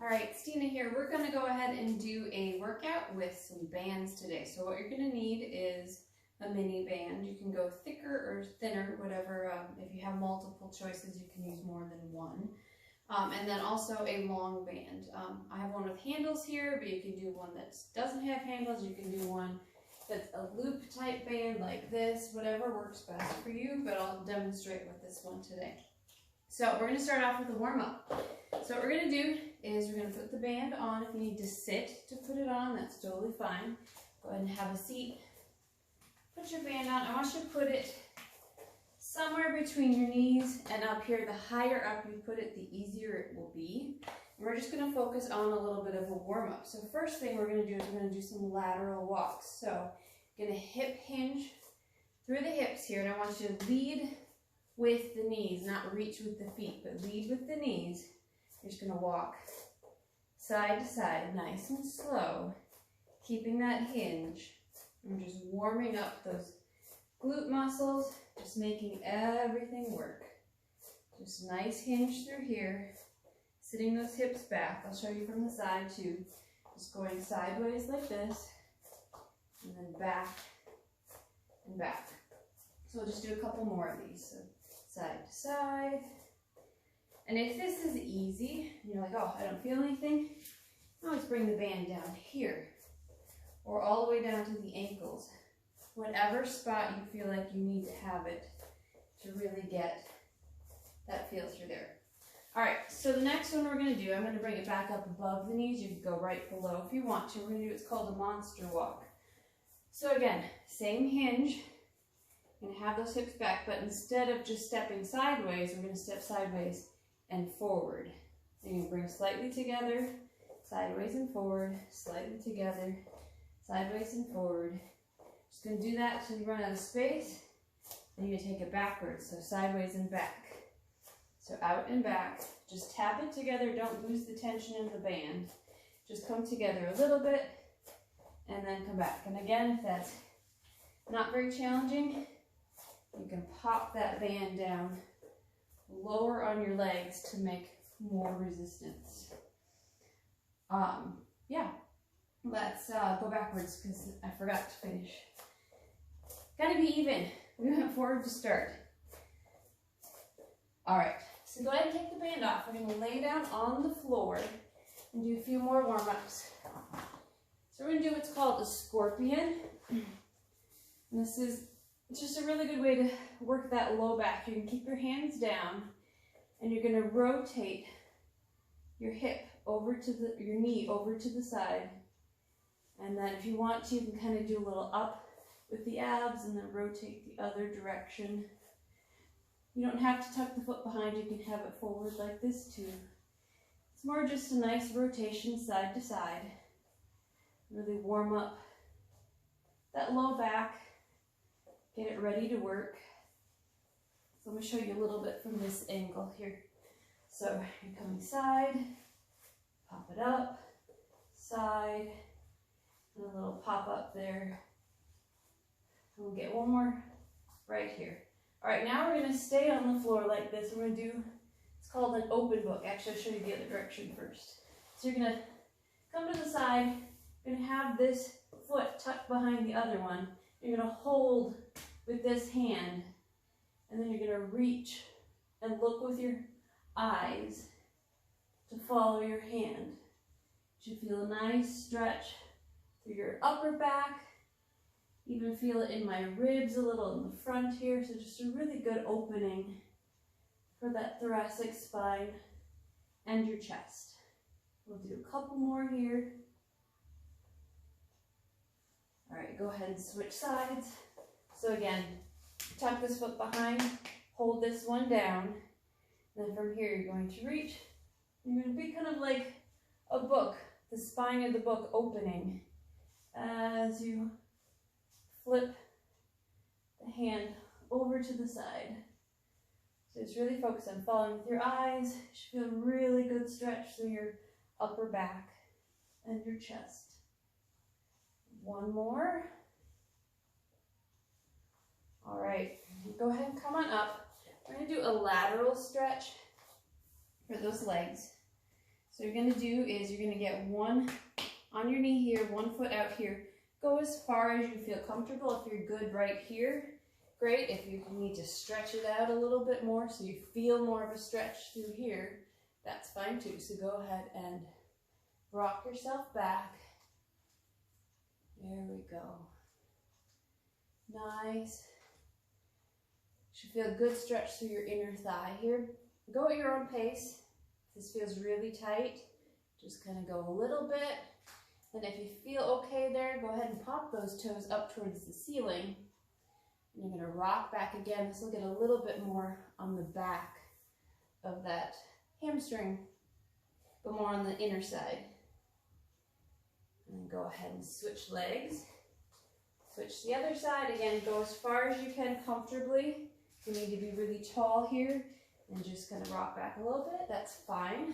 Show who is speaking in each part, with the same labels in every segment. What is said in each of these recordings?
Speaker 1: All right, Stina here. We're going to go ahead and do a workout with some bands today. So what you're going to need is a mini band. You can go thicker or thinner, whatever. If you have multiple choices, you can use more than one. And then also a long band. I have one with handles here, but you can do one that doesn't have handles. You can do one that's a loop type band like this, whatever works best for you, but I'll demonstrate with this one today. So we're going to start off with a warm-up. So what we're going to do is we're going to put the band on. If you need to sit to put it on, that's totally fine. Go ahead and have a seat. Put your band on. I want you to put it somewhere between your knees and up here. The higher up you put it, the easier it will be. And we're just going to focus on a little bit of a warm-up. So first thing we're going to do is we're going to do some lateral walks. So I'm going to hip hinge through the hips here, and I want you to lead with the knees, not reach with the feet, but lead with the knees. You're just going to walk side to side, nice and slow, keeping that hinge. And we're just warming up those glute muscles, just making everything work. Just nice hinge through here, sitting those hips back. I'll show you from the side too. Just going sideways like this, and then back and back. So we'll just do a couple more of these. So side to side. And if this is easy, you're like, oh, I don't feel anything, always bring the band down here or all the way down to the ankles. Whatever spot you feel like you need to have it to really get that feel through there. All right, so the next one we're going to do, I'm going to bring it back up above the knees. You can go right below if you want to. We're going to do what's called a monster walk. So again, same hinge. You're going to have those hips back, but instead of just stepping sideways, we're going to step sideways and forward. So you're going to bring slightly together, sideways and forward, slightly together, sideways and forward. Just going to do that until you run out of space. Then you're going to take it backwards, so sideways and back. So out and back. Just tap it together. Don't lose the tension in the band. Just come together a little bit and then come back. And again, if that's not very challenging, you can pop that band down lower on your legs to make more resistance. Yeah, let's go backwards because I forgot to finish. Gotta be even. We went forward to start. All right, so go ahead and take the band off. We're gonna lay down on the floor and do a few more warm-ups. So we're gonna do what's called a scorpion. And this is just a really good way to work that low back. You can keep your hands down and you're gonna rotate your hip over to your knee over to the side. And then if you want to, you can kind of do a little up with the abs and then rotate the other direction. You don't have to tuck the foot behind, you can have it forward like this too. It's more just a nice rotation side to side. Really warm up that low back, get it ready to work. So I'm going to show you a little bit from this angle here. So you're coming side, pop it up, side, and a little pop up there. And we'll get one more right here. All right, now we're going to stay on the floor like this. We're going to do, it's called an open book. Actually, I'll show you the other direction first. So you're going to come to the side. You're going to have this foot tucked behind the other one. You're going to hold with this hand, and then you're going to reach and look with your eyes to follow your hand. You should feel a nice stretch through your upper back. Even feel it in my ribs a little in the front here. So just a really good opening for that thoracic spine and your chest. We'll do a couple more here. All right, go ahead and switch sides. So again, tuck this foot behind, hold this one down. Then from here, you're going to reach. You're going to be kind of like a book, the spine of the book opening as you flip the hand over to the side. So just really focus on following with your eyes. You should feel a really good stretch through your upper back and your chest. One more. All right, go ahead and come on up. We're going to do a lateral stretch for those legs. So you're gonna do is you're gonna get one on your knee here, one foot out here. Go as far as you feel comfortable. If you're good right here, great. If you need to stretch it out a little bit more so you feel more of a stretch through here, that's fine too. So go ahead and rock yourself back. There we go. Nice. Should feel a good stretch through your inner thigh here. Go at your own pace. If this feels really tight, just kind of go a little bit. And if you feel okay there, go ahead and pop those toes up towards the ceiling. And you're going to rock back again. This will get a little bit more on the back of that hamstring, but more on the inner side. And then go ahead and switch legs. Switch the other side. Again, go as far as you can comfortably. You need to be really tall here. And just kind of rock back a little bit. That's fine.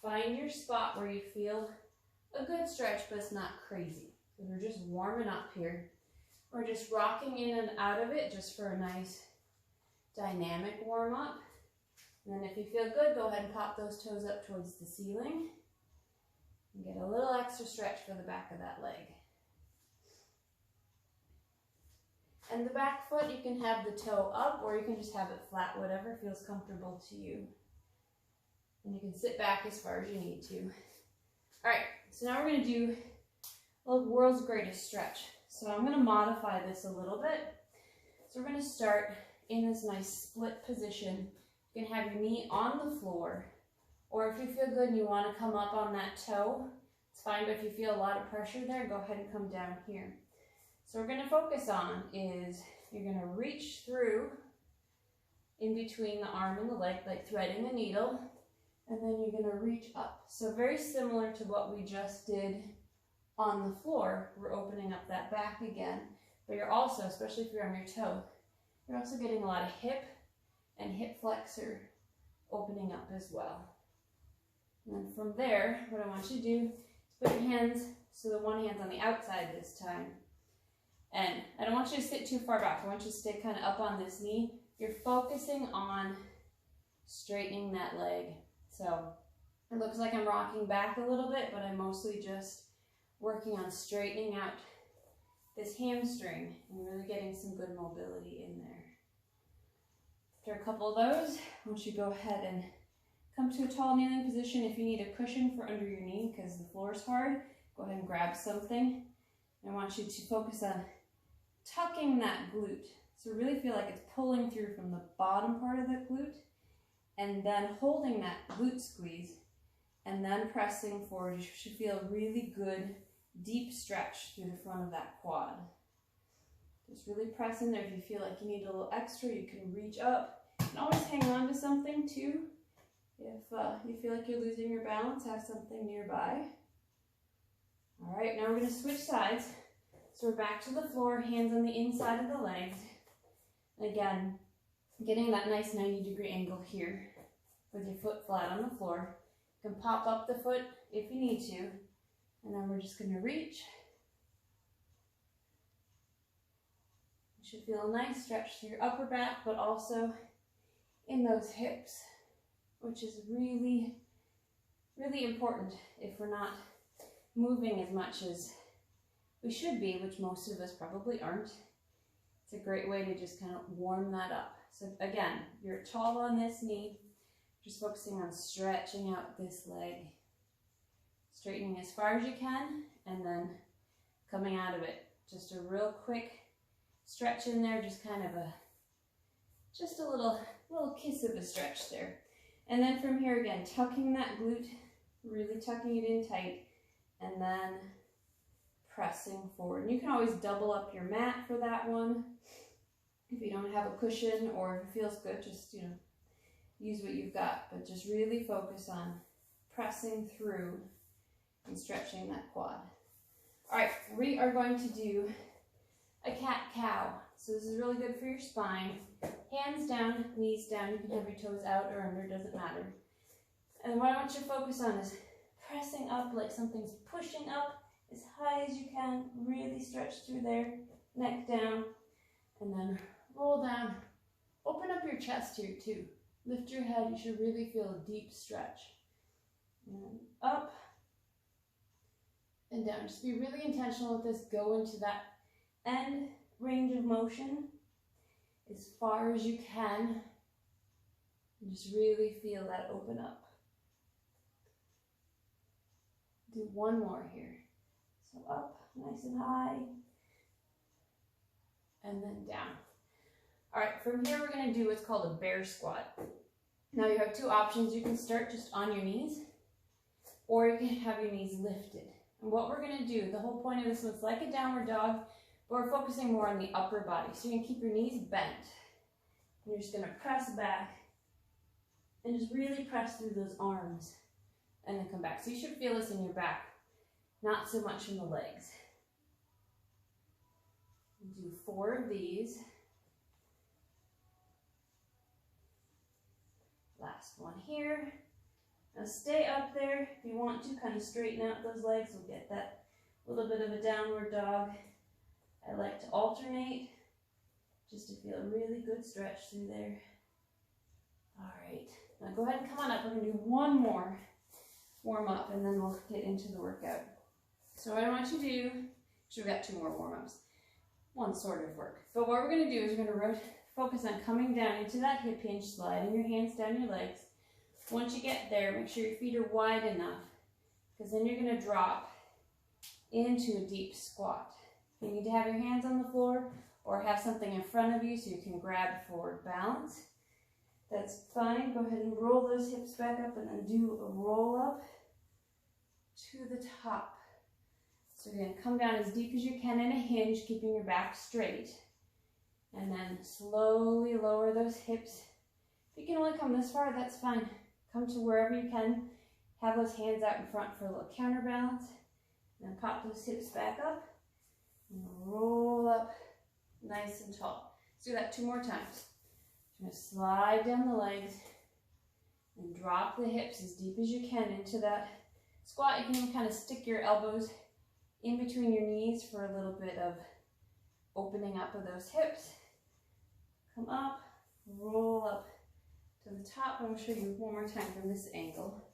Speaker 1: Find your spot where you feel a good stretch, but it's not crazy. So we're just warming up here. We're just rocking in and out of it just for a nice dynamic warm up. And then if you feel good, go ahead and pop those toes up towards the ceiling. And get a little extra stretch for the back of that leg. And the back foot, you can have the toe up or you can just have it flat, whatever feels comfortable to you. And you can sit back as far as you need to. All right, so now we're going to do a world's greatest stretch. So I'm going to modify this a little bit. So we're going to start in this nice split position. You can have your knee on the floor, or if you feel good and you want to come up on that toe, it's fine, but if you feel a lot of pressure there, go ahead and come down here. So we're going to focus on is you're going to reach through in between the arm and the leg, like threading a needle, and then you're going to reach up. So very similar to what we just did on the floor. We're opening up that back again, but you're also, especially if you're on your toe, you're also getting a lot of hip and hip flexor opening up as well. And then from there, what I want you to do is put your hands, so the one hand's on the outside this time. And I don't want you to sit too far back. I want you to stay kind of up on this knee. You're focusing on straightening that leg. So it looks like I'm rocking back a little bit, but I'm mostly just working on straightening out this hamstring and really getting some good mobility in there. After a couple of those, I want you to go ahead and come to a tall kneeling position. If you need a cushion for under your knee because the floor is hard, go ahead and grab something. I want you to focus on tucking that glute. So really feel like it's pulling through from the bottom part of the glute and then holding that glute squeeze and then pressing forward. You should feel a really good deep stretch through the front of that quad. Just really press in there. If you feel like you need a little extra, you can reach up. And always hang on to something too. If you feel like you're losing your balance, have something nearby. All right, now we're going to switch sides. So we're back to the floor, hands on the inside of the legs. And again, getting that nice 90-degree angle here with your foot flat on the floor. You can pop up the foot if you need to. And then we're just going to reach. You should feel a nice stretch through your upper back, but also in those hips, which is really, really important if we're not moving as much as we should be, which most of us probably aren't. It's a great way to just kind of warm that up. So again, you're tall on this knee, just focusing on stretching out this leg, straightening as far as you can, and then coming out of it. Just a real quick stretch in there, just kind of just a little kiss of a stretch there. And then from here again, tucking that glute, really tucking it in tight, and then pressing forward. And you can always double up your mat for that one. If you don't have a cushion or if it feels good, just, use what you've got. But just really focus on pressing through and stretching that quad. All right, we are going to do a cat-cow. So this is really good for your spine. Hands down, knees down. You can have your toes out or under, doesn't matter. And what I want you to focus on is pressing up like something's pushing up as high as you can. Really stretch through there, neck down, and then roll down. Open up your chest here too. Lift your head. You should really feel a deep stretch. and up and down. Just be really intentional with this. Go into that end range of motion as far as you can. And just really feel that open up. Do one more here. So up, nice and high, and then down. All right, from here we're gonna do what's called a bear squat. Now you have two options. You can start just on your knees, or you can have your knees lifted. And what we're gonna do, the whole point of this one's like a downward dog, but we're focusing more on the upper body. So you're gonna keep your knees bent, and you're just gonna press back, and just really press through those arms, and then come back. So you should feel this in your back, not so much in the legs. Do 4 of these. Last one here. Now stay up there. If you want to kind of straighten out those legs, we'll get that little bit of a downward dog. I like to alternate just to feel a really good stretch through there. All right, now go ahead and come on up. We're gonna do one more warm up and then we'll get into the workout. So what I want you to do, we've got 2 more warm ups. One sort of work. But what we're gonna do is we're gonna focus on coming down into that hip hinge, sliding your hands down your legs. Once you get there, make sure your feet are wide enough, because then you're gonna drop into a deep squat. You need to have your hands on the floor or have something in front of you so you can grab forward balance. That's fine. Go ahead and roll those hips back up and then do a roll up to the top. So you're going to come down as deep as you can in a hinge, keeping your back straight. And then slowly lower those hips. If you can only come this far, that's fine. Come to wherever you can. Have those hands out in front for a little counterbalance. And then pop those hips back up. And roll up nice and tall. Let's do that 2 more times. You're going to slide down the legs and drop the hips as deep as you can into that squat. You can even kind of stick your elbows in between your knees for a little bit of opening up of those hips. Come up, roll up to the top. I'm going to show you one more time from this angle.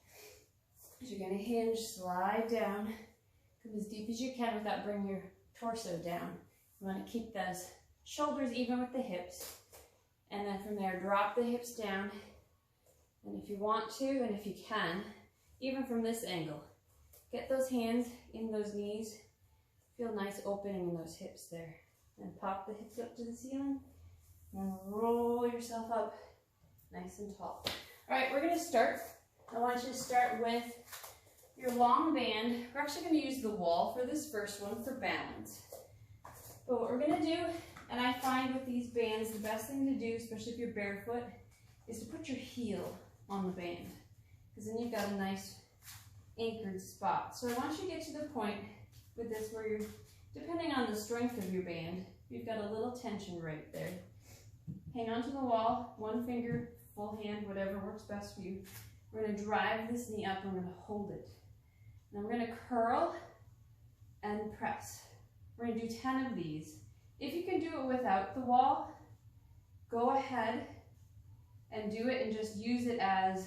Speaker 1: So you're going to hinge, slide down, come as deep as you can without bringing your torso down. You want to keep those shoulders even with the hips. And then from there, drop the hips down. And if you want to, and if you can, even from this angle, get those hands in those knees. Feel nice opening in those hips there. And pop the hips up to the ceiling. And roll yourself up nice and tall. All right, we're going to start. I want you to start with your long band. We're actually going to use the wall for this first one for balance. But what we're going to do, and I find with these bands, the best thing to do, especially if you're barefoot, is to put your heel on the band. Because then you've got a nice anchored spot. So I want you to get to the point with this where you're, depending on the strength of your band, you've got a little tension right there. Hang onto the wall, one finger, full hand, whatever works best for you. We're going to drive this knee up and we're going to hold it. Then we're going to curl and press. We're going to do 10 of these. If you can do it without the wall, go ahead and do it and just use it as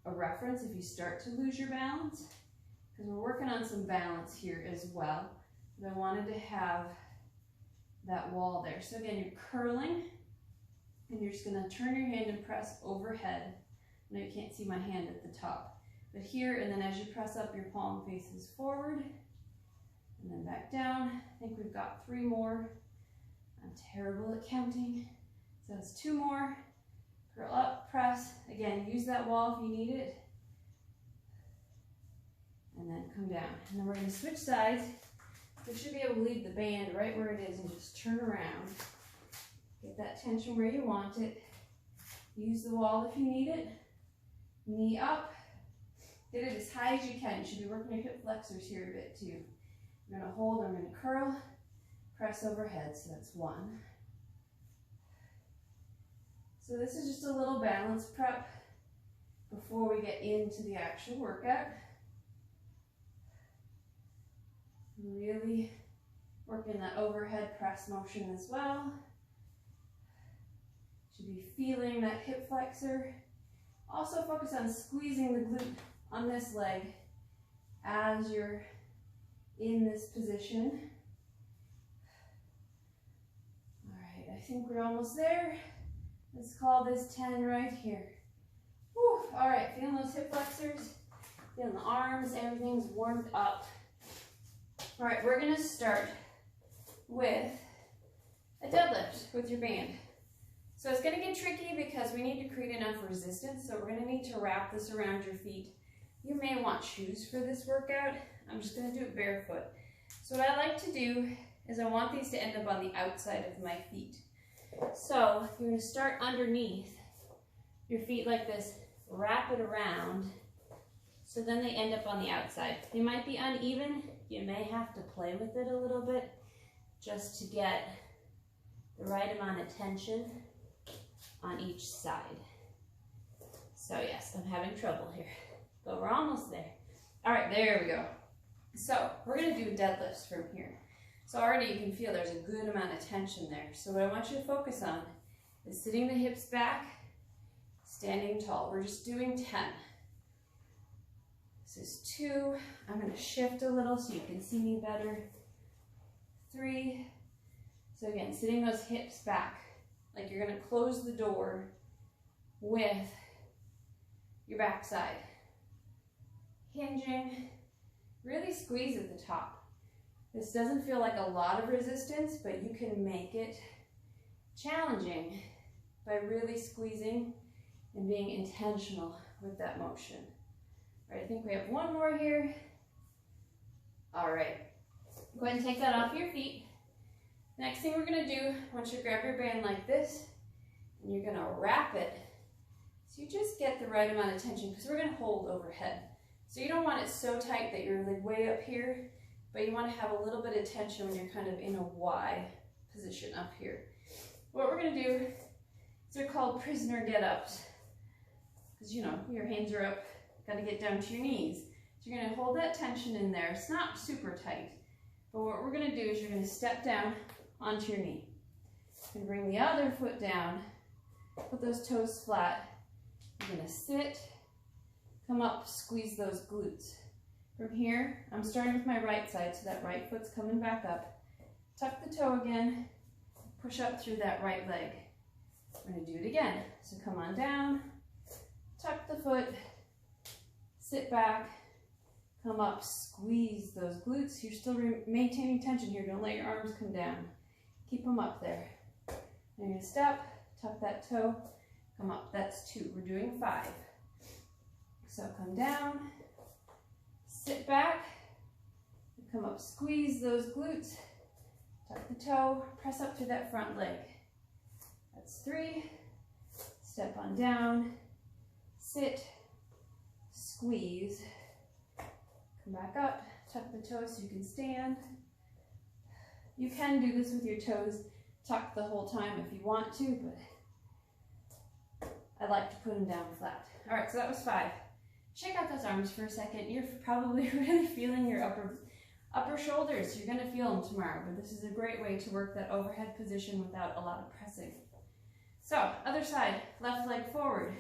Speaker 1: a reference if you start to lose your balance, because we're working on some balance here as well. But I wanted to have that wall there. So again, you're curling and you're just going to turn your hand and press overhead. I know you can't see my hand at the top, but here, and then as you press up, your palm faces forward and then back down. I think we've got 3 more. I'm terrible at counting. So that's 2 more. Curl up, press. Again, use that wall if you need it. And then come down. And then we're going to switch sides. We should be able to leave the band right where it is and just turn around. Get that tension where you want it. Use the wall if you need it. Knee up. Get it as high as you can. You should be working your hip flexors here a bit too. I'm going to hold, I'm going to curl, press overhead. So that's 1. So this is just a little balance prep before we get into the actual workout. Really working that overhead press motion as well. Should be feeling that hip flexor. Also focus on squeezing the glute on this leg as you're in this position. All right, I think we're almost there. Let's call this 10 right here. Whew. All right, feeling those hip flexors, feeling the arms, everything's warmed up. All right, we're gonna start with a deadlift with your band. So it's gonna get tricky because we need to create enough resistance, so we're gonna need to wrap this around your feet. You may want shoes for this workout. I'm just gonna do it barefoot. So what I like to do is I want these to end up on the outside of my feet. So you're gonna start underneath your feet like this, wrap it around, so then they end up on the outside. They might be uneven. You may have to play with it a little bit just to get the right amount of tension on each side. So yes, I'm having trouble here, but we're almost there. All right, there we go. So we're gonna do deadlifts from here. So already you can feel there's a good amount of tension there. So what I want you to focus on is sitting the hips back, standing tall. We're just doing 10. This is 2. I'm gonna shift a little so you can see me better. 3. So again, sitting those hips back, like you're gonna close the door with your backside. Hinging, really squeeze at the top. This doesn't feel like a lot of resistance, but you can make it challenging by really squeezing and being intentional with that motion. All right, I think we have one more here. All right, go ahead and take that off your feet. Next thing we're gonna do, once you grab your band like this, and you're gonna wrap it, so you just get the right amount of tension, because we're gonna hold overhead. So you don't want it so tight that you're like way up here, but you want to have a little bit of tension when you're kind of in a Y position up here. What we're going to do is they're called prisoner get-ups, because you know, your hands are up, got to get down to your knees. So you're going to hold that tension in there. It's not super tight, but what we're going to do is you're going to step down onto your knee and bring the other foot down, put those toes flat. You're going to sit, come up, squeeze those glutes. From here, I'm starting with my right side, so that right foot's coming back up. Tuck the toe again, push up through that right leg. We're gonna do it again. So come on down, tuck the foot, sit back, come up, squeeze those glutes. You're still maintaining tension here. Don't let your arms come down. Keep them up there. And you're gonna step, tuck that toe, come up. That's 2. We're doing 5. So come down, sit back, come up, squeeze those glutes, tuck the toe, press up through that front leg. That's 3. Step on down, sit, squeeze, come back up, tuck the toes so you can stand. You can do this with your toes tucked the whole time if you want to, but I like to put them down flat. All right, so that was 5. Shake out those arms for a second. You're probably really feeling your upper shoulders. You're gonna feel them tomorrow, but this is a great way to work that overhead position without a lot of pressing. So, other side, left leg forward.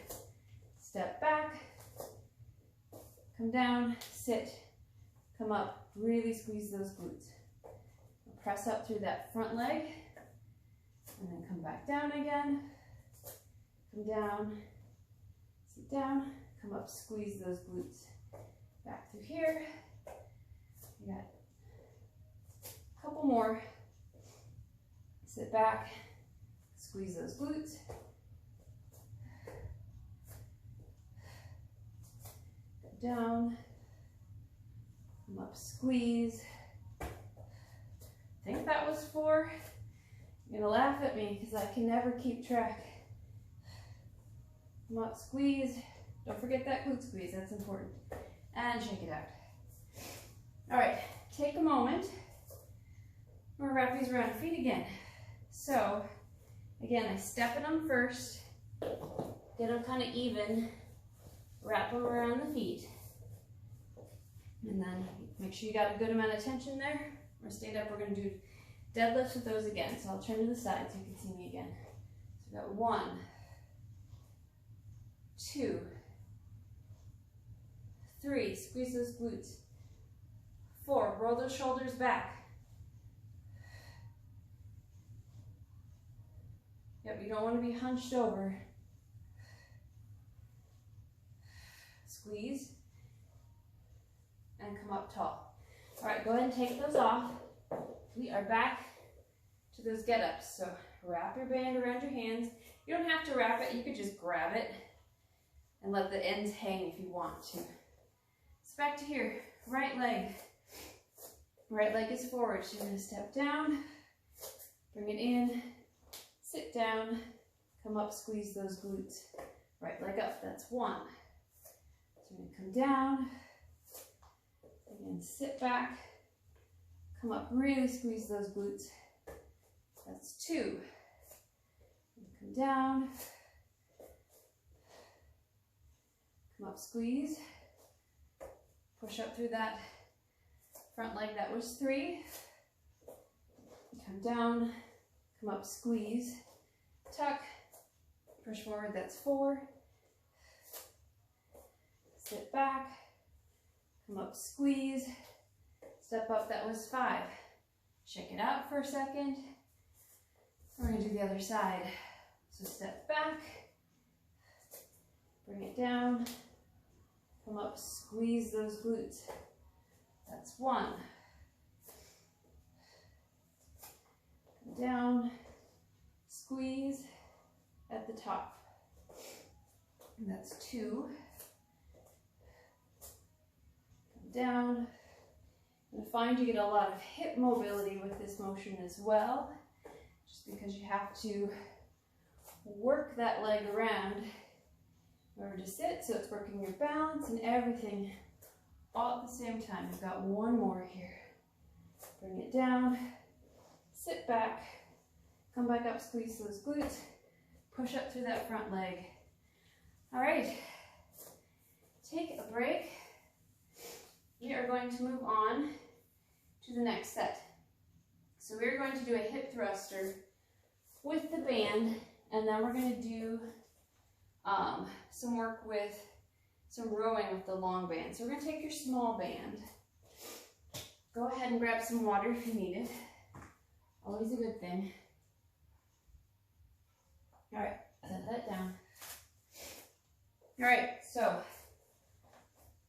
Speaker 1: Step back, come down, sit, come up, really squeeze those glutes. Press up through that front leg, and then come back down again. Come down, sit down, come up, squeeze those glutes. Back through here. You got a couple more. Sit back, squeeze those glutes. Go down, come up, squeeze. I think that was 4. You're gonna laugh at me because I can never keep track. Come up, squeeze. Don't forget that glute squeeze, that's important. And shake it out. All right, take a moment. We're gonna wrap these around your feet again. So, again, I step in them first, get them kind of even, wrap them around the feet. And then make sure you got a good amount of tension there. We're gonna stand up, we're gonna do deadlifts with those again. So I'll turn to the side so you can see me again. So we got 1, 2, 3, squeeze those glutes. 4, roll those shoulders back. Yep, you don't want to be hunched over. Squeeze and come up tall. All right, go ahead and take those off. We are back to those get-ups. So wrap your band around your hands. You don't have to wrap it, you could just grab it and let the ends hang if you want to. So back to here, right leg. Right leg is forward. So you're gonna step down, bring it in, sit down, come up, squeeze those glutes. Right leg up, that's 1. So you're gonna come down, again, sit back, come up, really squeeze those glutes. That's 2. Come down, come up, squeeze, push up through that front leg, that was 3. Come down, come up, squeeze, tuck, push forward, that's 4. Sit back, come up, squeeze, step up, that was 5. Shake it out for a second. We're going to do the other side. So step back, bring it down, come up, squeeze those glutes. That's 1. Come down, squeeze at the top. And that's 2. Come down. And find you get a lot of hip mobility with this motion as well, just because you have to work that leg around in order to sit, so it's working your balance and everything all at the same time. We've got 1 more here. Bring it down, sit back, come back up, squeeze those glutes, push up through that front leg. All right, take a break. We are going to move on to the next set. So we're going to do a hip thruster with the band, and then we're going to do some work with some rowing with the long band. So we're going to take your small band. Go ahead and grab some water if you need it. Always a good thing. All right, set that down. All right, so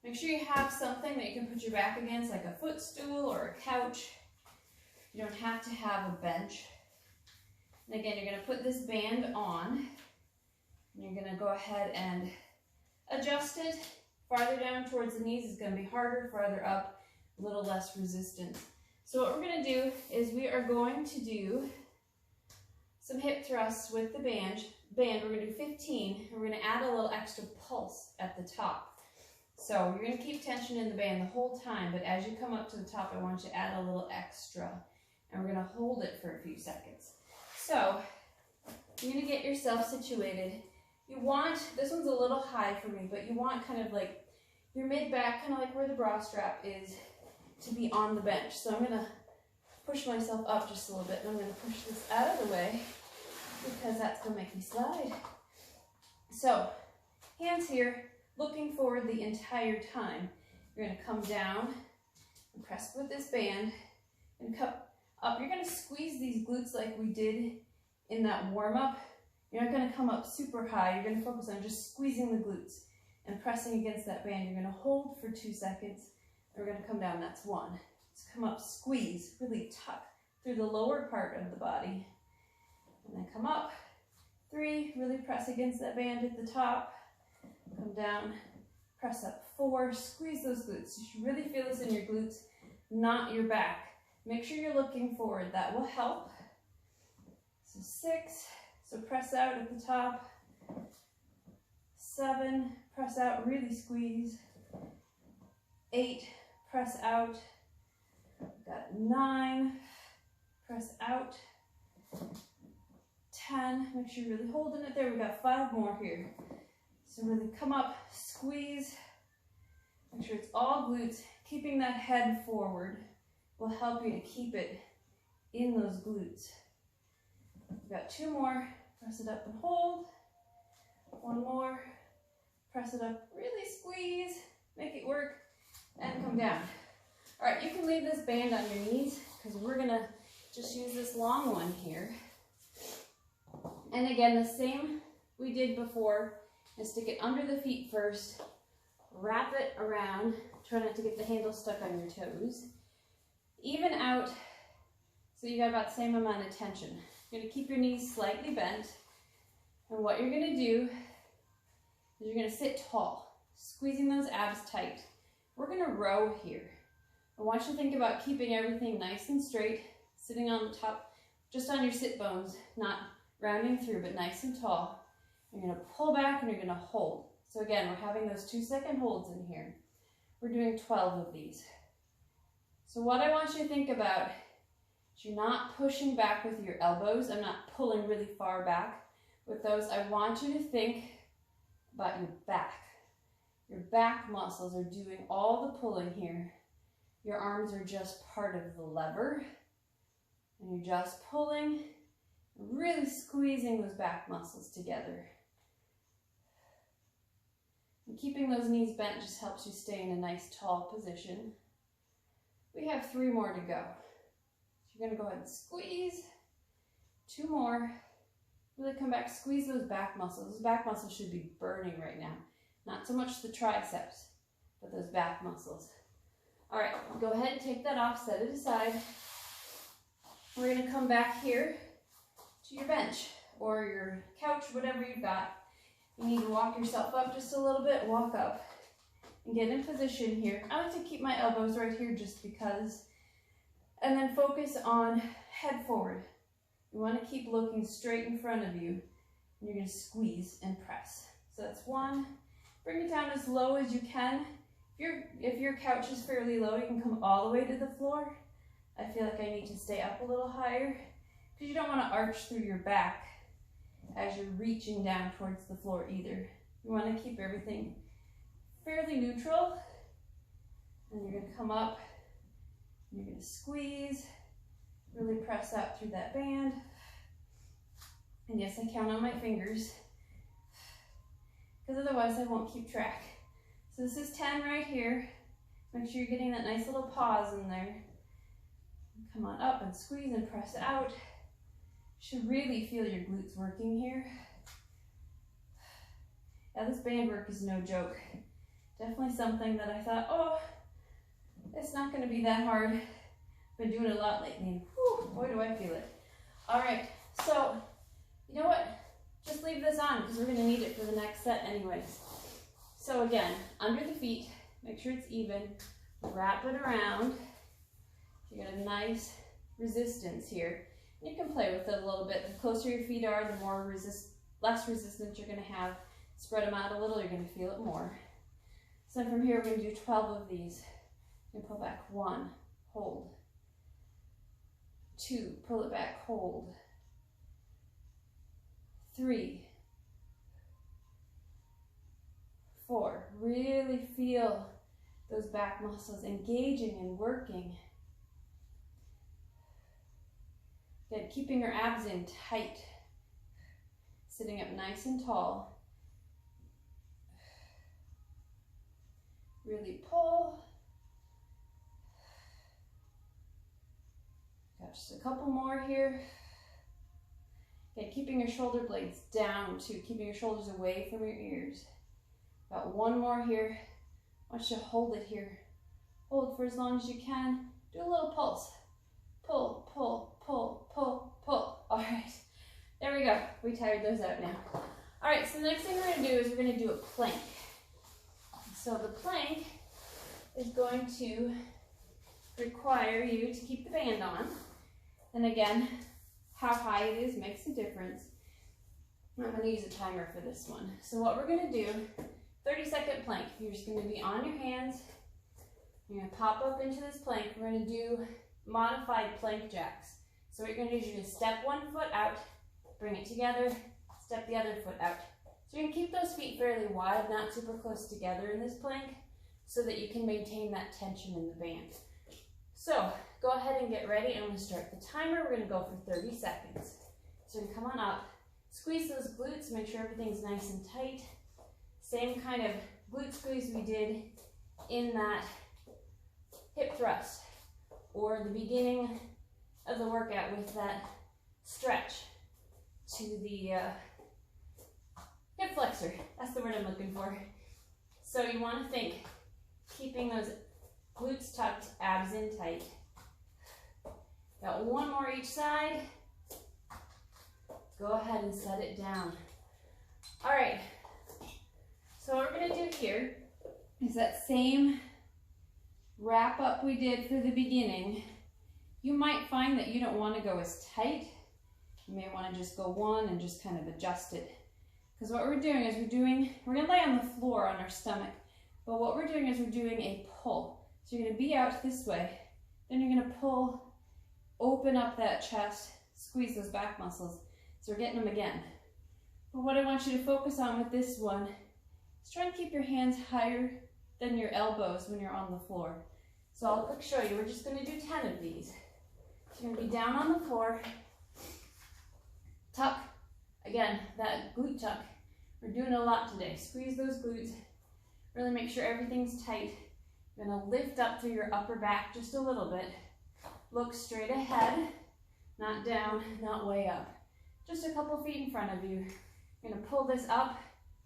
Speaker 1: make sure you have something that you can put your back against, like a footstool or a couch. You don't have to have a bench. And again, you're going to put this band on, and you're going to go ahead and adjust it. Farther down towards the knees is going to be harder, farther up, a little less resistance. So what we're going to do is we are going to do some hip thrusts with the band. We're going to do 15, and we're going to add a little extra pulse at the top. So you're going to keep tension in the band the whole time, but as you come up to the top, I want you to add a little extra, and we're going to hold it for a few seconds. So you're going to get yourself situated. You want, this one's a little high for me, but you want kind of like your mid-back, kind of like where the bra strap is, to be on the bench. So I'm going to push myself up just a little bit, and I'm going to push this out of the way because that's going to make me slide. So hands here, looking forward the entire time. You're going to come down and press with this band and come up. You're going to squeeze these glutes like we did in that warm-up. You're not going to come up super high. You're going to focus on just squeezing the glutes and pressing against that band. You're going to hold for 2 seconds. And we're going to come down. That's 1. So come up, squeeze, really tuck through the lower part of the body. And then come up. 3, really press against that band at the top. Come down, press up. 4, squeeze those glutes. You should really feel this in your glutes, not your back. Make sure you're looking forward. That will help. So 6, so press out at the top. 7, press out, really squeeze. 8, press out. Got 9, press out. 10, make sure you're really holding it there. We got 5 more here. So really come up, squeeze. Make sure it's all glutes. Keeping that head forward will help you to keep it in those glutes. We've got 2 more. Press it up and hold. 1 more. Press it up, really squeeze. make it work, and come down. All right, you can leave this band on your knees because we're gonna just use this long one here. And again, the same we did before, and stick it under the feet first, wrap it around, try not to get the handle stuck on your toes. Even out so you got about the same amount of tension. You're gonna keep your knees slightly bent, and what you're gonna do is you're gonna sit tall, squeezing those abs tight. We're gonna row here. I want you to think about keeping everything nice and straight, sitting on the top, just on your sit bones, not rounding through, but nice and tall. You're gonna pull back and you're gonna hold. So again, we're having those 2-second holds in here. We're doing 12 of these. So what I want you to think about is you're not pushing back with your elbows. I'm not pulling really far back with those. I want you to think about your back. Your back muscles are doing all the pulling here. Your arms are just part of the lever, and you're just pulling, really squeezing those back muscles together. And keeping those knees bent just helps you stay in a nice tall position. We have 3 more to go. So you're gonna go ahead and squeeze, 2 more, really come back, squeeze those back muscles. Those back muscles should be burning right now. Not so much the triceps, but those back muscles. All right, go ahead and take that off, set it aside. We're gonna come back here to your bench or your couch, whatever you've got. You need to walk yourself up just a little bit, walk up and get in position here. I like to keep my elbows right here just because, and then focus on head forward. You wanna keep looking straight in front of you, and you're gonna squeeze and press. So that's 1. Bring it down as low as you can. If your couch is fairly low, you can come all the way to the floor. I feel like I need to stay up a little higher because you don't want to arch through your back as you're reaching down towards the floor either. You want to keep everything fairly neutral. And you're going to come up, and you're going to squeeze, really press out through that band. And yes, I count on my fingers because otherwise I won't keep track. So this is 10 right here. Make sure you're getting that nice little pause in there. Come on up and squeeze and press out. You should really feel your glutes working here. Yeah, this band work is no joke. Definitely something that I thought, oh, it's not gonna be that hard. Been doing it a lot lately, and whew, boy do I feel it. All right, so you know what? Just leave this on because we're gonna need it for the next set anyways. So again, under the feet, make sure it's even, wrap it around. You get a nice resistance here. You can play with it a little bit. The closer your feet are, the more less resistance you're gonna have. Spread them out a little, you're gonna feel it more. So from here, we're gonna do 12 of these. And pull back, 1, hold. 2, pull it back, hold. 3, 4, really feel those back muscles engaging and working. Again, keeping your abs in tight. Sitting up nice and tall. Really pull. Got just a couple more here. Okay, keeping your shoulder blades down too, keeping your shoulders away from your ears. Got 1 more here. I want you to hold it here. Hold for as long as you can. Do a little pulse. Pull, pull, pull, pull, pull. All right, there we go. We tired those out now. All right, so the next thing we're gonna do is we're gonna do a plank. So the plank is going to require you to keep the band on. And again, how high it is makes a difference. I'm going to use a timer for this one. So what we're going to do, 30-second plank. You're just going to be on your hands. You're going to pop up into this plank. We're going to do modified plank jacks. So what you're going to do is you're going to step 1 foot out, bring it together, step the other foot out. So you're going to keep those feet fairly wide, not super close together in this plank, so that you can maintain that tension in the band. So go ahead and get ready. I'm going to start the timer. We're going to go for 30 seconds. So you can come on up, squeeze those glutes, make sure everything's nice and tight. Same kind of glute squeeze we did in that hip thrust or the beginning of the workout with that stretch to the hip flexor. That's the word I'm looking for. So you want to think keeping those glutes tucked, abs in tight. Got one more each side. Go ahead and set it down. All right, so what we're gonna do here is that same wrap up we did for the beginning. You might find that you don't want to go as tight. You may want to just go one and just kind of adjust it. Because what we're doing is we're gonna lay on the floor on our stomach, but what we're doing is we're doing a pull. So you're gonna be out this way, then you're gonna pull, open up that chest, squeeze those back muscles. So we're getting them again. But what I want you to focus on with this one is try and keep your hands higher than your elbows when you're on the floor. So I'll quick show you. We're just going to do 10 of these. So you're going to be down on the floor. Tuck. Again, that glute tuck. We're doing a lot today. Squeeze those glutes. Really make sure everything's tight. You're going to lift up through your upper back just a little bit. Look straight ahead, not down, not way up. Just a couple feet in front of you. You're going to pull this up,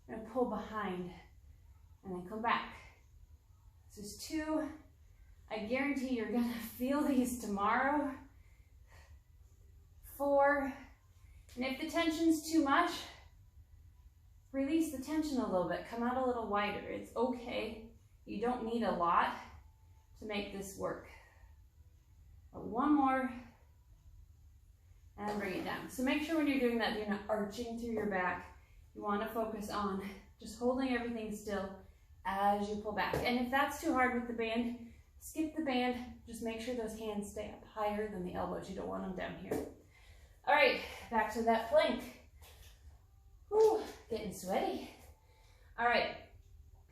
Speaker 1: you're going to pull behind, and then come back. This is 2. I guarantee you're going to feel these tomorrow. 4. And if the tension's too much, release the tension a little bit. Come out a little wider. It's okay. You don't need a lot to make this work. But one more. And bring it down. So make sure when you're doing that, you're not arching through your back. You want to focus on just holding everything still as you pull back. And if that's too hard with the band, skip the band. Just make sure those hands stay up higher than the elbows. You don't want them down here. All right, back to that plank. Whew, getting sweaty. All right,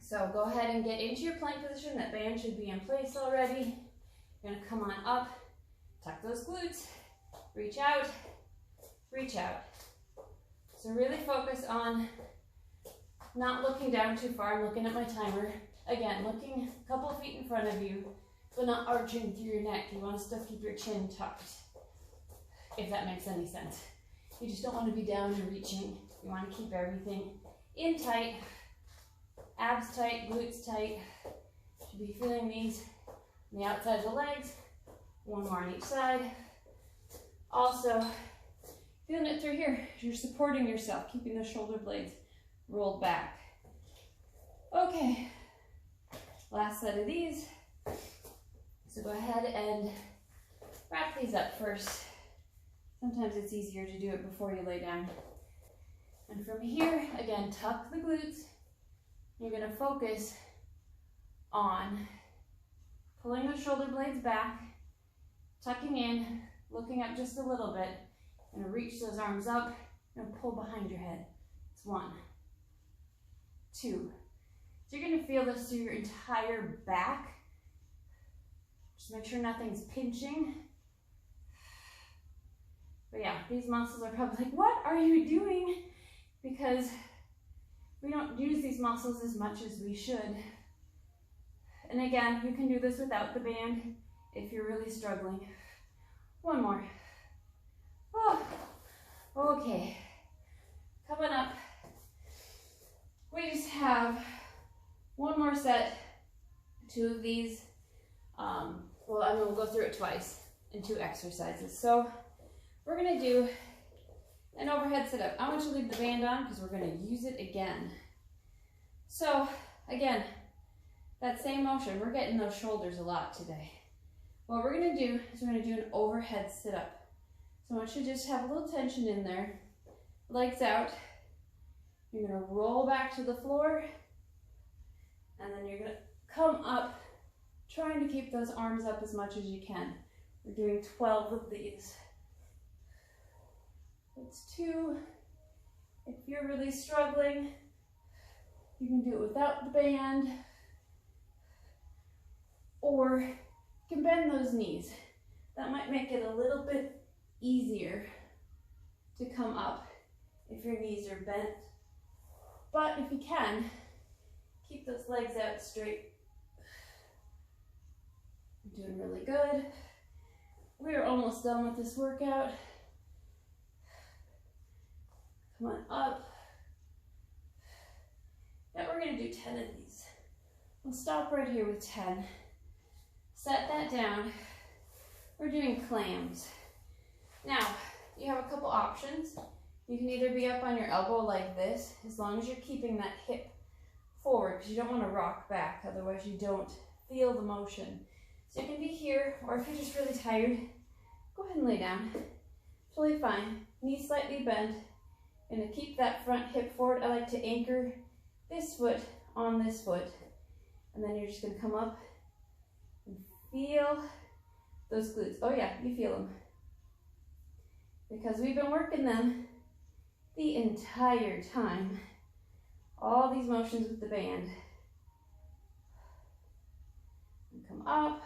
Speaker 1: so go ahead and get into your plank position. That band should be in place already. You're gonna come on up, tuck those glutes. Reach out, reach out. So really focus on not looking down too far. I'm looking at my timer. Again, looking a couple of feet in front of you, but not arching through your neck. You want to still keep your chin tucked, if that makes any sense. You just don't want to be down and reaching. You want to keep everything in tight, abs tight, glutes tight. Should be feeling these on the outside of the legs. One more on each side. Also, feeling it through here. You're supporting yourself, keeping the shoulder blades rolled back. Okay, last set of these. So go ahead and wrap these up first. Sometimes it's easier to do it before you lay down. And from here, again, tuck the glutes. You're gonna focus on pulling the shoulder blades back, tucking in, looking up just a little bit, and reach those arms up and pull behind your head. It's 1, 2. So you're gonna feel this through your entire back. Just make sure nothing's pinching. But yeah, these muscles are probably like, what are you doing? Because we don't use these muscles as much as we should. And again, you can do this without the band if you're really struggling. One more. Oh, okay. Coming up, we just have one more set, 2 of these. Well, I mean, we'll go through it twice in 2 exercises. So we're gonna do an overhead sit-up. I want you to leave the band on because we're gonna use it again. So again, that same motion, we're getting those shoulders a lot today. What we're gonna do is we're gonna do an overhead sit-up. So I want you to just have a little tension in there, legs out. You're gonna roll back to the floor, and then you're gonna come up, trying to keep those arms up as much as you can. We're doing 12 of these. That's 2. If you're really struggling, you can do it without the band, or you can bend those knees. That might make it a little bit easier to come up if your knees are bent. But if you can, keep those legs out straight. Doing really good. We're almost done with this workout. Come on up. Now we're gonna do 10 of these. We'll stop right here with 10. Set that down. We're doing clams. Now, you have a couple options. You can either be up on your elbow like this, as long as you're keeping that hip forward, because you don't want to rock back, otherwise you don't feel the motion. So you can be here, or if you're just really tired, go ahead and lay down. Totally fine. Knees slightly bent. Gonna keep that front hip forward. I like to anchor this foot on this foot. And then you're just gonna come up and feel those glutes. Oh yeah, you feel them. Because we've been working them the entire time. All these motions with the band. And come up.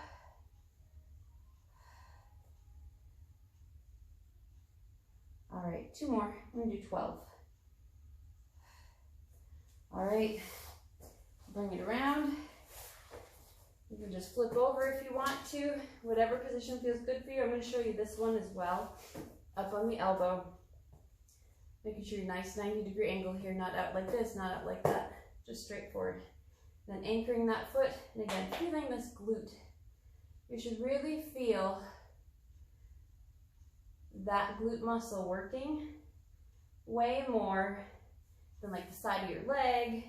Speaker 1: All right, 2 more. I'm gonna do 12. All right, bring it around. You can just flip over if you want to, whatever position feels good for you. I'm gonna show you this one as well. Up on the elbow. Making sure you're nice 90-degree angle here, not out like this, not out like that, just straight forward. Then anchoring that foot, and again, feeling this glute. You should really feel that glute muscle working way more than like the side of your leg.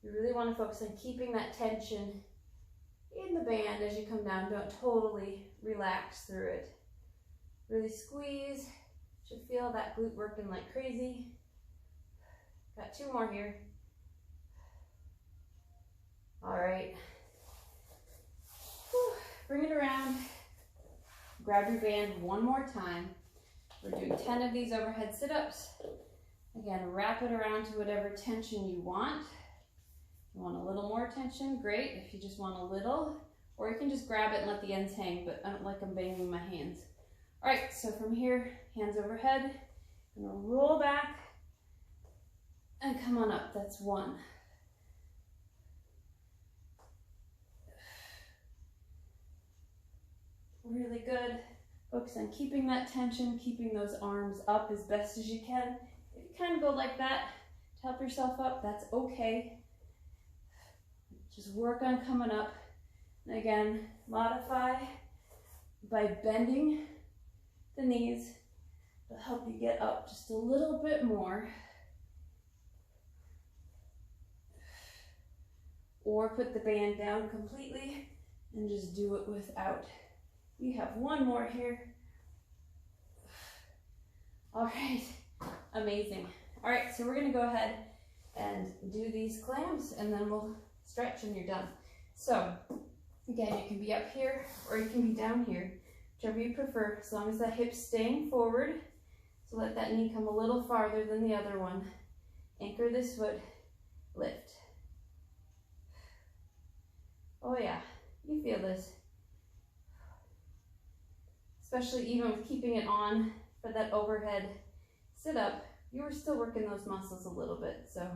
Speaker 1: You really want to focus on keeping that tension in the band as you come down. Don't totally relax through it. Really squeeze. Should feel that glute working like crazy. Got 2 more here. All right. Whew. Bring it around. Grab your band one more time. We're doing 10 of these overhead sit-ups. Again, wrap it around to whatever tension you want. If you want a little more tension, great. If you just want a little, or you can just grab it and let the ends hang, but I don't like them banging my hands. All right, so from here, hands overhead, I'm gonna roll back and come on up. That's 1. Really good. Focus on keeping that tension, keeping those arms up as best as you can. If you kind of go like that to help yourself up, that's okay. Just work on coming up. And again, modify by bending the knees to help you get up just a little bit more. Or put the band down completely and just do it without. We have 1 more here. All right, amazing. All right, so we're gonna go ahead and do these clams and then we'll stretch and you're done. So again, you can be up here or you can be down here, whichever you prefer, as long as that hip's staying forward. So let that knee come a little farther than the other one. Anchor this foot, lift. Oh yeah, you feel this. Especially even with keeping it on for that overhead sit up, you were still working those muscles a little bit. So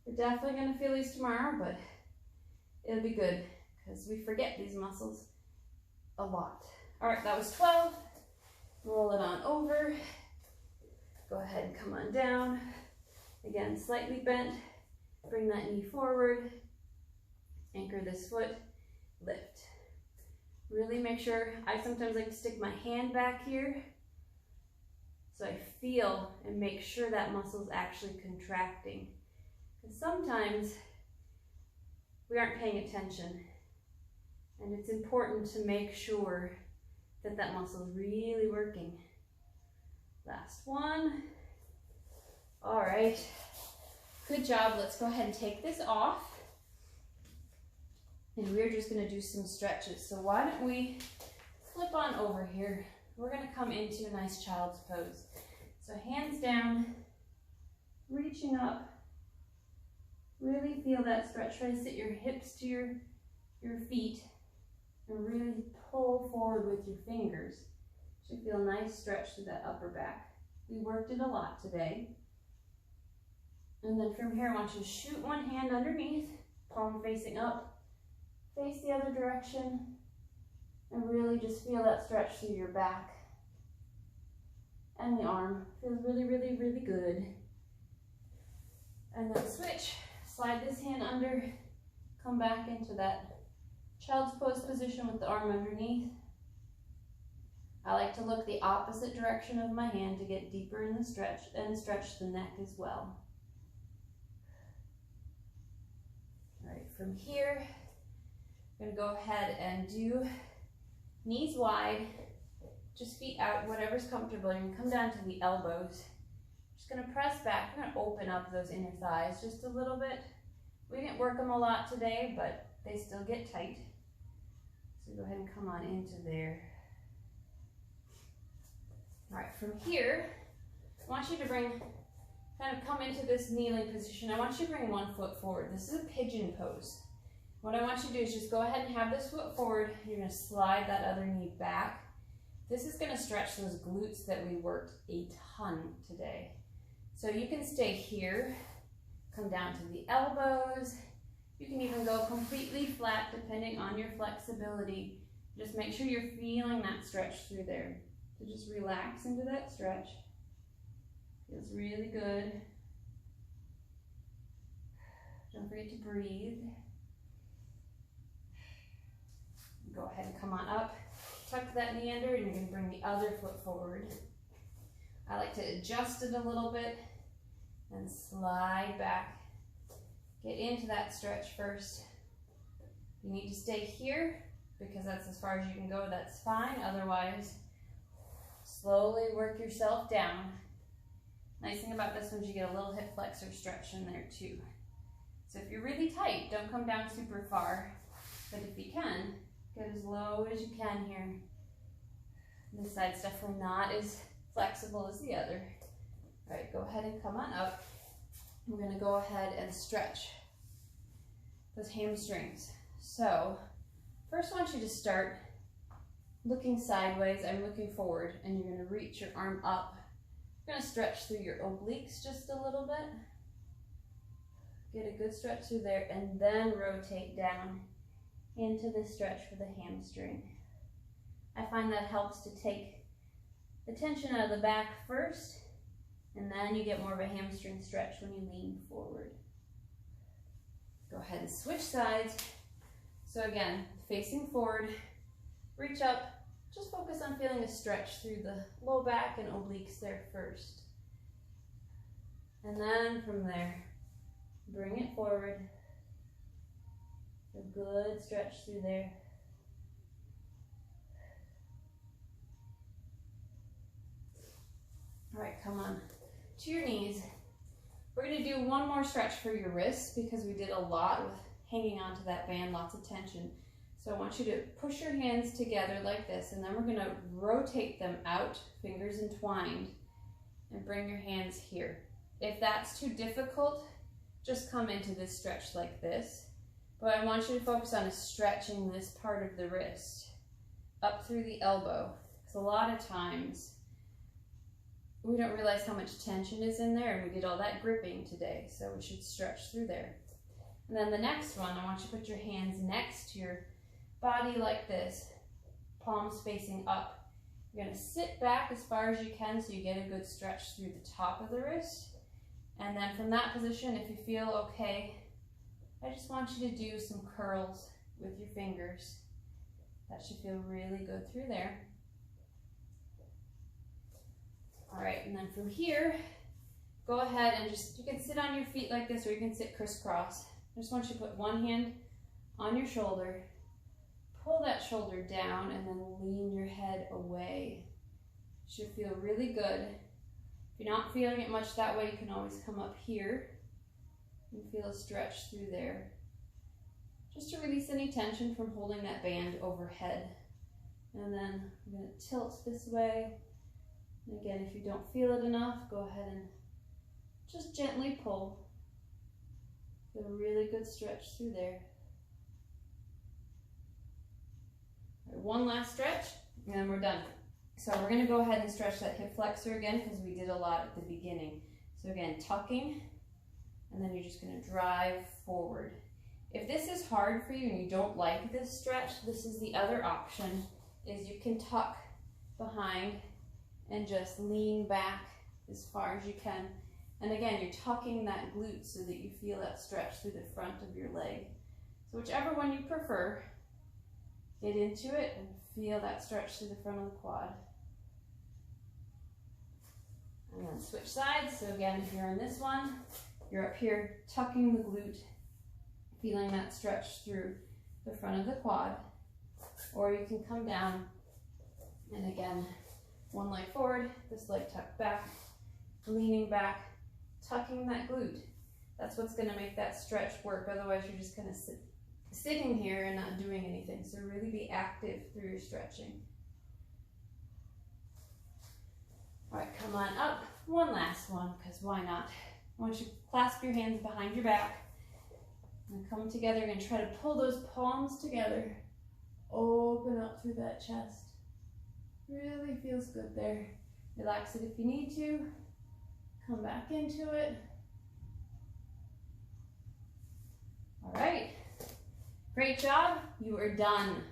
Speaker 1: we're definitely gonna feel these tomorrow, but it'll be good because we forget these muscles a lot. All right, that was 12. Roll it on over. Go ahead and come on down. Again, slightly bent. Bring that knee forward. Anchor this foot, lift. Really make sure, I sometimes like to stick my hand back here so I feel and make sure that muscle is actually contracting. Because sometimes we aren't paying attention and it's important to make sure that that muscle is really working. Last one. All right, good job. Let's go ahead and take this off. And we're just gonna do some stretches. So why don't we flip on over here. We're gonna come into a nice child's pose. So hands down, reaching up. Really feel that stretch. Try to sit your hips to your feet and really pull forward with your fingers. Should feel a nice stretch through that upper back. We worked it a lot today. And then from here, I want you to shoot one hand underneath, palm facing up. Face the other direction. And really just feel that stretch through your back and the arm. Feels really, really, really good. And then switch. Slide this hand under, come back into that child's pose position with the arm underneath. I like to look the opposite direction of my hand to get deeper in the stretch and stretch the neck as well. All right, from here, I'm gonna go ahead and do knees wide, just feet out, whatever's comfortable. You're gonna come down to the elbows. Just gonna press back. We're gonna open up those inner thighs just a little bit. We didn't work them a lot today, but they still get tight. So go ahead and come on into there. All right, from here, I want you to kind of come into this kneeling position. I want you to bring one foot forward. This is a pigeon pose. What I want you to do is just go ahead and have this foot forward. You're gonna slide that other knee back. This is gonna stretch those glutes that we worked a ton today. So you can stay here, come down to the elbows. You can even go completely flat depending on your flexibility. Just make sure you're feeling that stretch through there. So just relax into that stretch. Feels really good. Don't forget to breathe. Go ahead and come on up. Tuck that knee under and you're going to bring the other foot forward. I like to adjust it a little bit and slide back. Get into that stretch first. You need to stay here because that's as far as you can go. That's fine. Otherwise, slowly work yourself down. Nice thing about this one is you get a little hip flexor stretch in there too. So if you're really tight, don't come down super far. But if you can, get as low as you can here. This side's definitely not as flexible as the other. All right, go ahead and come on up. We're gonna go ahead and stretch those hamstrings. So first I want you to start looking sideways. I'm looking forward and you're gonna reach your arm up. You're gonna stretch through your obliques just a little bit. Get a good stretch through there and then rotate down into the stretch for the hamstring. I find that helps to take the tension out of the back first, and then you get more of a hamstring stretch when you lean forward. Go ahead and switch sides. So again, facing forward, reach up, just focus on feeling a stretch through the low back and obliques there first. And then from there, bring it forward. A good stretch through there. All right, come on to your knees. We're gonna do one more stretch for your wrists because we did a lot with hanging onto that band, lots of tension. So I want you to push your hands together like this, and then we're gonna rotate them out, fingers entwined, and bring your hands here. If that's too difficult, just come into this stretch like this. But I want you to focus on stretching this part of the wrist up through the elbow. Because a lot of times we don't realize how much tension is in there, and we did all that gripping today. So we should stretch through there. And then the next one, I want you to put your hands next to your body like this, palms facing up. You're going to sit back as far as you can so you get a good stretch through the top of the wrist. And then from that position, if you feel okay, I just want you to do some curls with your fingers. That should feel really good through there. All right, and then from here, go ahead and you can sit on your feet like this, or you can sit crisscross. I just want you to put one hand on your shoulder, pull that shoulder down, and then lean your head away. Should feel really good. If you're not feeling it much that way, you can always come up here and feel a stretch through there. Just to release any tension from holding that band overhead. And then I'm going to tilt this way. And again, if you don't feel it enough, go ahead and just gently pull. Get a really good stretch through there. All right, one last stretch, and then we're done. So we're going to go ahead and stretch that hip flexor again because we did a lot at the beginning. So again, tucking, and then you're just going to drive forward. If this is hard for you and you don't like this stretch, this is the other option. is you can tuck behind and just lean back as far as you can. And again, you're tucking that glute so that you feel that stretch through the front of your leg. So whichever one you prefer, get into it and feel that stretch through the front of the quad. And then switch sides. So again, if you're in this one, you're up here tucking the glute, feeling that stretch through the front of the quad. Or you can come down and again, one leg forward, this leg tucked back, leaning back, tucking that glute. That's what's going to make that stretch work. Otherwise, you're just kind of sitting here and not doing anything. So really be active through your stretching. All right, come on up. One last one, because why not? I want you to clasp your hands behind your back and come together and try to pull those palms together. Open up through that chest. Really feels good there. Relax it if you need to. Come back into it. All right. Great job. You are done.